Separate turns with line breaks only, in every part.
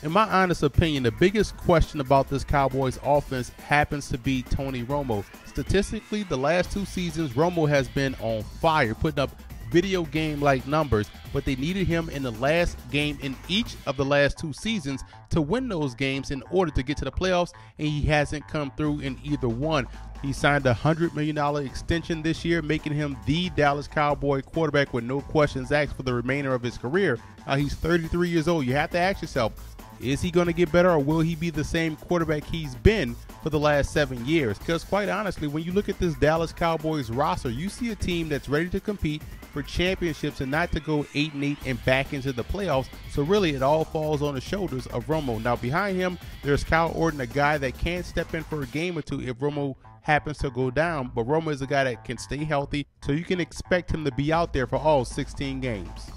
In my honest opinion, the biggest question about this Cowboys offense happens to be Tony Romo. Statistically, the last 2 seasons, Romo has been on fire, putting up video game-like numbers, but they needed him in the last game in each of the last 2 seasons to win those games in order to get to the playoffs, and he hasn't come through in either one. He signed a $100 million extension this year, making him the Dallas Cowboy quarterback with no questions asked for the remainder of his career. Now, he's 33 years old. You have to ask yourself, is he going to get better, or will he be the same quarterback he's been for the last 7 years? Because quite honestly, when you look at this Dallas Cowboys roster, you see a team that's ready to compete for championships and not to go 8-8 and back into the playoffs. So really, it all falls on the shoulders of Romo. Now, behind him, there's Kyle Orton, a guy that can step in for a game or two if Romo happens to go down. But Romo is a guy that can stay healthy, so you can expect him to be out there for all 16 games.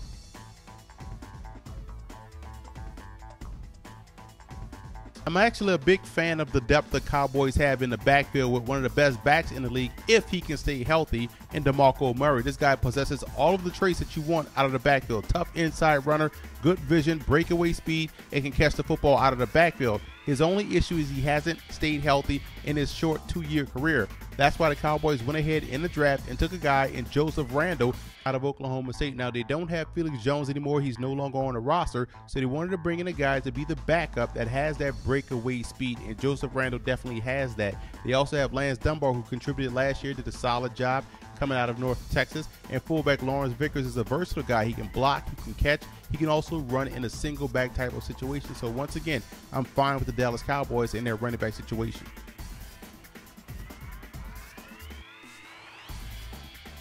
I'm actually a big fan of the depth the Cowboys have in the backfield with one of the best backs in the league if he can stay healthy in DeMarco Murray. This guy possesses all of the traits that you want out of the backfield. Tough inside runner, good vision, breakaway speed, and can catch the football out of the backfield. His only issue is he hasn't stayed healthy in his short 2-year career. That's why the Cowboys went ahead in the draft and took a guy in Joseph Randle out of Oklahoma State. Now, they don't have Felix Jones anymore. He's no longer on the roster, so they wanted to bring in a guy to be the backup that has that breakaway speed, and Joseph Randle definitely has that. They also have Lance Dunbar, who contributed last year, did a solid job coming out of North Texas, and fullback Lawrence Vickers is a versatile guy. He can block, he can catch, he can also run in a single back type of situation. So once again, I'm fine with the Dallas Cowboys in their running back situation.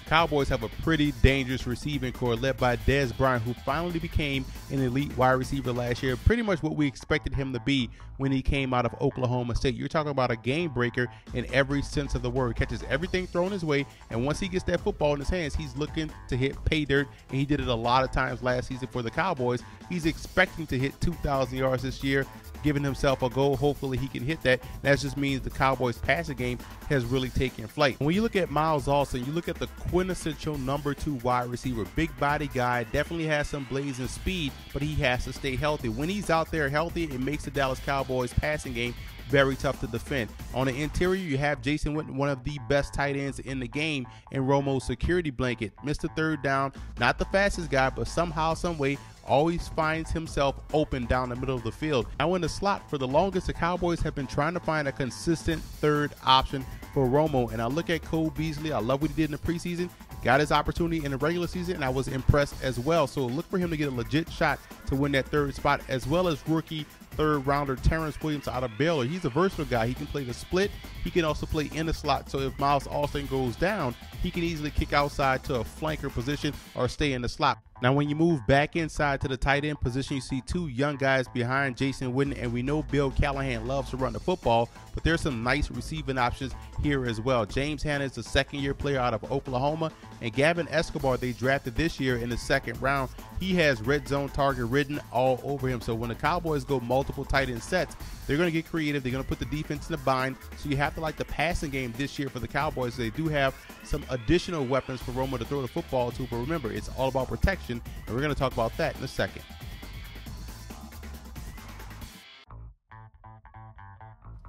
Cowboys have a pretty dangerous receiving core led by Dez Bryant, who finally became an elite wide receiver last year. Pretty much what we expected him to be when he came out of Oklahoma State. You're talking about a game breaker in every sense of the word. Catches everything thrown his way, and once he gets that football in his hands, he's looking to hit pay dirt, and he did it a lot of times last season for the Cowboys. He's expecting to hit 2,000 yards this year, giving himself a goal. Hopefully he can hit that. That just means the Cowboys passing game has really taken flight. When you look at Miles Austin, you look at the quintessential number 2 wide receiver, big body guy, definitely has some blazing speed, but he has to stay healthy. When he's out there healthy, it makes the Dallas Cowboys passing game very tough to defend. On the interior, you have Jason Witten, one of the best tight ends in the game, and Romo's security blanket. Mr. Third Down, not the fastest guy, but somehow, some way, always finds himself open down the middle of the field. Now in the slot, for the longest, the Cowboys have been trying to find a consistent third option for Romo, and I look at Cole Beasley. I love what he did in the preseason, got his opportunity in the regular season, and I was impressed as well. So look for him to get a legit shot to win that third spot, as well as rookie third rounder Terrence Williams out of Baylor. He's a versatile guy. He can play the split. He can also play in the slot. So if Miles Austin goes down, he can easily kick outside to a flanker position or stay in the slot. Now, when you move back inside to the tight end position, you see 2 young guys behind Jason Witten, and we know Bill Callahan loves to run the football, but there's some nice receiving options here as well. James Hanna is a second-year player out of Oklahoma, and Gavin Escobar, they drafted this year in the 2nd round. He has red zone target written all over him. So when the Cowboys go multiple tight end sets, they're going to get creative. They're going to put the defense in the bind. So you have to like the passing game this year for the Cowboys. They do have some additional weapons for Romo to throw the football to, but remember, it's all about protection, and we're going to talk about that in a second.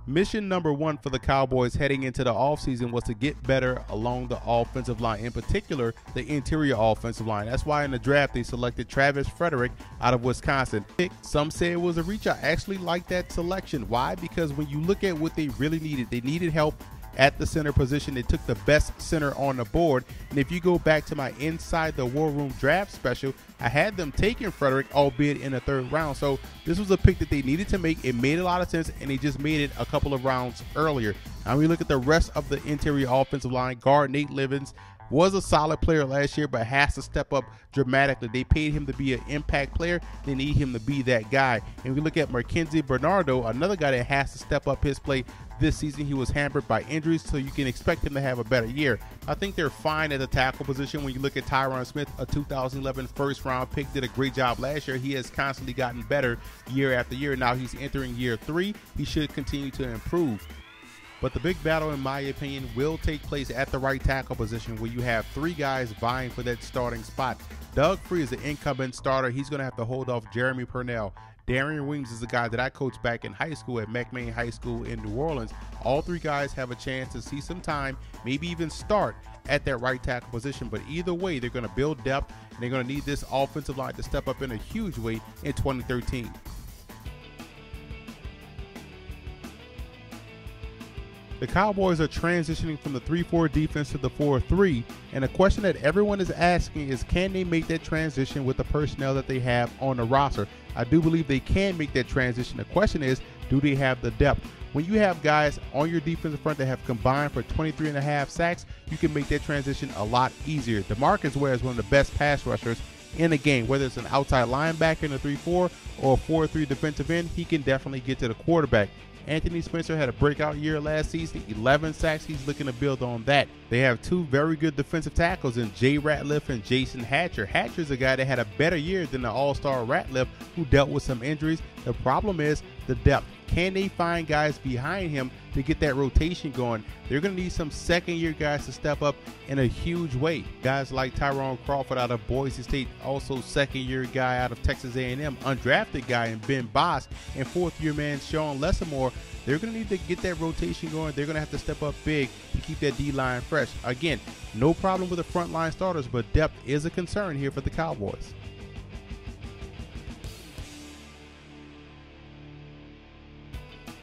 Mission number 1 for the Cowboys heading into the offseason was to get better along the offensive line, in particular the interior offensive line. That's why in the draft they selected Travis Frederick out of Wisconsin. Some say it was a reach. I actually like that selection. Why? Because when you look at what they really needed, they needed help at the center position. They took the best center on the board, and if you go back to my Inside the War Room draft special, I had them taking Frederick, albeit in the 3rd round. So this was a pick that they needed to make. It made a lot of sense, and they just made it a couple of rounds earlier. Now we look at the rest of the interior offensive line. Guard Nate Livens was a solid player last year, but has to step up dramatically. They paid him to be an impact player. They need him to be that guy. And we look at Mackenzie Bernardo, another guy that has to step up his play this season. He was hampered by injuries, so you can expect him to have a better year. I think they're fine at the tackle position. When you look at Tyron Smith, a 2011 first-round pick, did a great job last year. He has constantly gotten better year after year. Now he's entering year 3. He should continue to improve. But the big battle, in my opinion, will take place at the right tackle position, where you have 3 guys vying for that starting spot. Doug Free is the incumbent starter. He's going to have to hold off Jeremy Purnell. Darian Williams is the guy that I coached back in high school at McMain High School in New Orleans. All 3 guys have a chance to see some time, maybe even start at that right tackle position. But either way, they're going to build depth, and they're going to need this offensive line to step up in a huge way in 2013. The Cowboys are transitioning from the 3-4 defense to the 4-3, and a question that everyone is asking is, can they make that transition with the personnel that they have on the roster? I do believe they can make that transition. The question is, do they have the depth? When you have guys on your defensive front that have combined for 23.5 sacks, you can make that transition a lot easier. DeMarco Murray is one of the best pass rushers in the game. Whether it's an outside linebacker in a 3-4 or a 4-3 defensive end, he can definitely get to the quarterback. Anthony Spencer had a breakout year last season, 11 sacks. He's looking to build on that. They have 2 very good defensive tackles in Jay Ratliff and Jason Hatcher. Hatcher's a guy that had a better year than the all-star Ratliff, who dealt with some injuries. The problem is the depth. Can they find guys behind him to get that rotation going? They're going to need some second-year guys to step up in a huge way. Guys like Tyrone Crawford out of Boise State, also second-year guy out of Texas A&M, undrafted guy in Ben Boss, and fourth-year man Sean Lessamore. They're going to need to get that rotation going. They're going to have to step up big to keep that D-line fresh. Again, no problem with the front-line starters, but depth is a concern here for the Cowboys.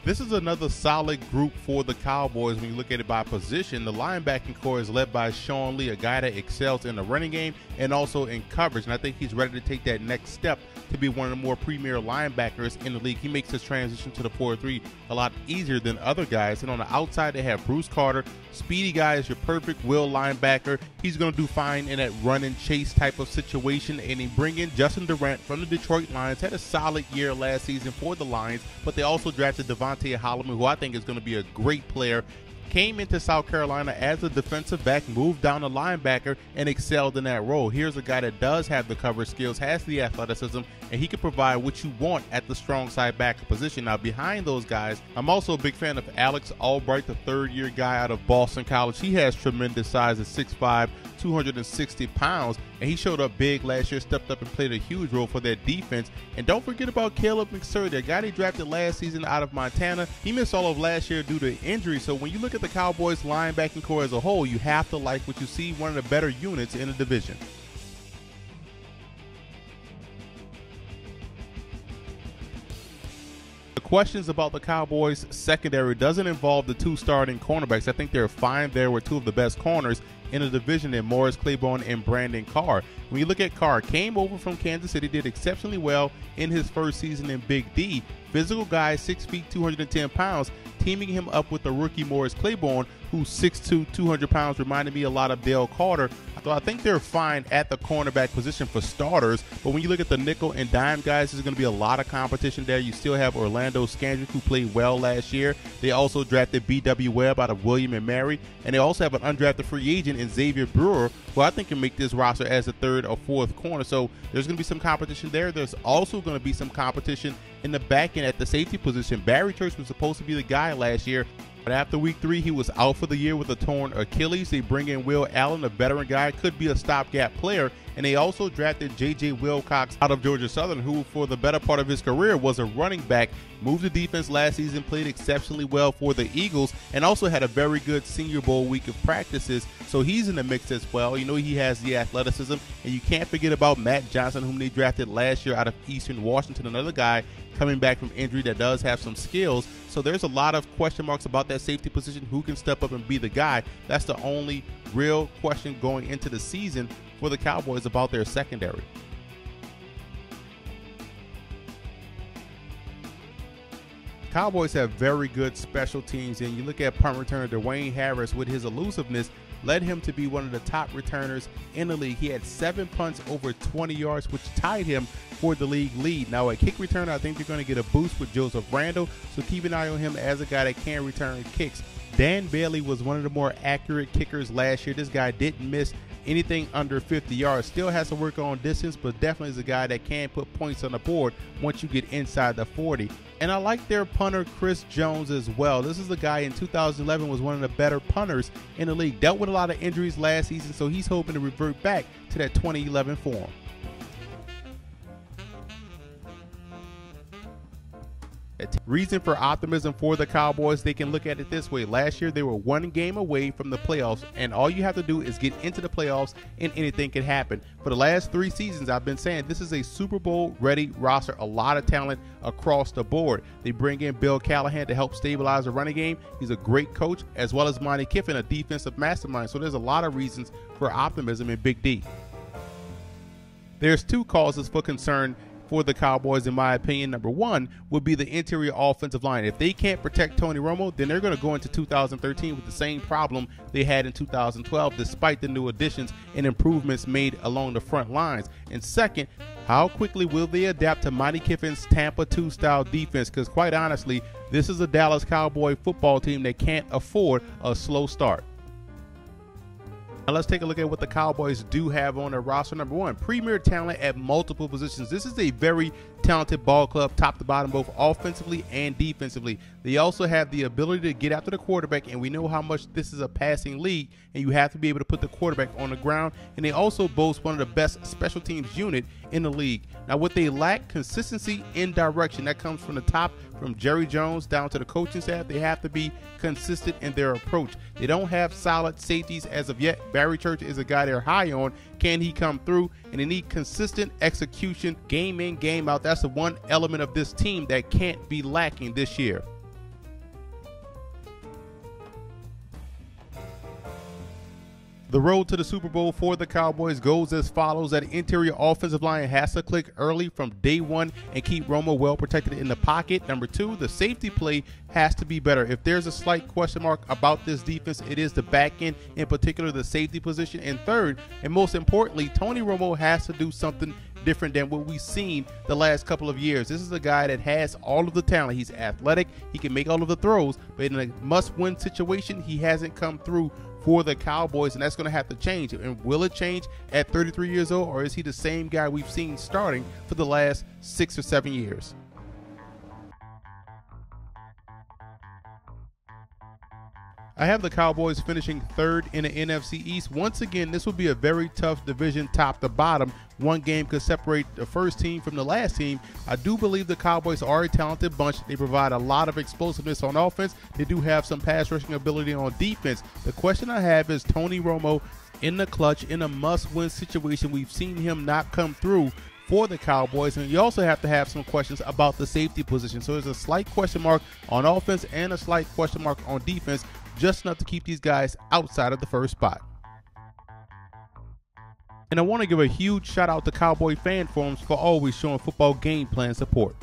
This is another solid group for the Cowboys when you look at it by position. The linebacking core is led by Sean Lee, a guy that excels in the running game and also in coverage. And I think he's ready to take that next step to be one of the more premier linebackers in the league. He makes his transition to the 4-3 a lot easier than other guys. And on the outside, they have Bruce Carter. Speedy guy is your perfect will linebacker. He's going to do fine in that run and chase type of situation. And they bring in Justin Durant from the Detroit Lions. Had a solid year last season for the Lions, but they also drafted Devontae Holloman, who I think is going to be a great player. Came into South Carolina as a defensive back, moved down to linebacker, and excelled in that role. Here's a guy that does have the coverage skills, has the athleticism, and he can provide what you want at the strong side back position. Now, behind those guys, I'm also a big fan of Alex Albright, the third-year guy out of Boston College. He has tremendous size at 6'5", 260 pounds, and he showed up big last year, stepped up and played a huge role for that defense. And don't forget about Caleb McSurdy, a guy they drafted last season out of Montana. He missed all of last year due to injury. So when you look at the Cowboys linebacking core as a whole, you have to like what you see, one of the better units in the division. Questions about the Cowboys secondary doesn't involve the 2 starting cornerbacks. I think they're fine there with 2 of the best corners in the division in Morris Claiborne and Brandon Carr. When you look at Carr, came over from Kansas City, did exceptionally well in his first season in Big D. Physical guy, 6 feet, 210 pounds, teaming him up with the rookie Morris Claiborne, who's 6'2", 200 pounds, reminded me a lot of Dale Carter. So I think they're fine at the cornerback position for starters. But when you look at the nickel and dime guys, there's going to be a lot of competition there. You still have Orlando Scandrick, who played well last year. They also drafted B.W. Webb out of William & Mary. And they also have an undrafted free agent in Xavier Brewer, who I think can make this roster as a 3rd or 4th corner. So there's going to be some competition there. There's also going to be some competition in the back end at the safety position. Barry Church was supposed to be the guy last year, but after week 3, he was out for the year with a torn Achilles. They bring in Will Allen, a veteran guy, could be a stopgap player. And they also drafted J.J. Wilcox out of Georgia Southern, who for the better part of his career was a running back, moved the defense last season, played exceptionally well for the Eagles, and also had a very good Senior Bowl week of practices. So he's in the mix as well. You know, he has the athleticism. And you can't forget about Matt Johnson, whom they drafted last year out of Eastern Washington, another guy coming back from injury that does have some skills. So there's a lot of question marks about that safety position. Who can step up and be the guy? That's the only real question going into the season for the Cowboys about their secondary. Cowboys have very good special teams, and you look at punt returner Dwayne Harris with his elusiveness led him to be one of the top returners in the league. He had 7 punts over 20 yards, which tied him for the league lead. Now, at kick returner, I think they're going to get a boost with Joseph Randle, so keep an eye on him as a guy that can return kicks. Dan Bailey was one of the more accurate kickers last year. This guy didn't miss anything under 50 yards. Still has to work on distance, but definitely is a guy that can put points on the board once you get inside the 40. And I like their punter, Chris Jones, as well. This is the guy in 2011 was one of the better punters in the league. Dealt with a lot of injuries last season, so he's hoping to revert back to that 2011 form. Reason for optimism for the Cowboys, they can look at it this way. Last year, they were one game away from the playoffs, and all you have to do is get into the playoffs, and anything can happen. For the last 3 seasons, I've been saying this is a Super Bowl-ready roster, a lot of talent across the board. They bring in Bill Callahan to help stabilize the running game. He's a great coach, as well as Monty Kiffin, a defensive mastermind. So there's a lot of reasons for optimism in Big D. There's 2 causes for concern for the Cowboys, in my opinion. Number 1 would be the interior offensive line. If they can't protect Tony Romo, then they're going to go into 2013 with the same problem they had in 2012, despite the new additions and improvements made along the front lines. And second, how quickly will they adapt to Monty Kiffin's Tampa 2 style defense? Because quite honestly, this is a Dallas Cowboy football team that can't afford a slow start. Now let's take a look at what the Cowboys do have on their roster. Number 1, premier talent at multiple positions. This is a very talented ball club, top to bottom, both offensively and defensively. They also have the ability to get after the quarterback, and we know how much this is a passing league, and you have to be able to put the quarterback on the ground. And they also boast one of the best special teams unit in the league. Now what they lack, consistency in direction. That comes from the top, from Jerry Jones down to the coaching staff. They have to be consistent in their approach. They don't have solid safeties as of yet. Barry Church is a guy they're high on. Can he come through? And they need consistent execution, game in, game out. That's the one element of this team that can't be lacking this year. The road to the Super Bowl for the Cowboys goes as follows. That interior offensive line has to click early from day 1 and keep Romo well protected in the pocket. Number 2, the safety play has to be better. If there's a slight question mark about this defense, it is the back end, in particular the safety position. And third, and most importantly, Tony Romo has to do something different than what we've seen the last couple of years. This is a guy that has all of the talent. He's athletic. He can make all of the throws, but in a must-win situation, he hasn't come through for the Cowboys, and that's going to have to change. And will it change at 33 years old, or is he the same guy we've seen starting for the last 6 or 7 years? I have the Cowboys finishing 3rd in the NFC East. Once again, this will be a very tough division top to bottom. One game could separate the first team from the last team. I do believe the Cowboys are a talented bunch. They provide a lot of explosiveness on offense. They do have some pass rushing ability on defense. The question I have is Tony Romo in the clutch, in a must-win situation. We've seen him not come through for the Cowboys, and you also have to have some questions about the safety position. So there's a slight question mark on offense and a slight question mark on defense, just enough to keep these guys outside of the first spot. And I want to give a huge shout out to Cowboy fan forums for always showing football game plan support.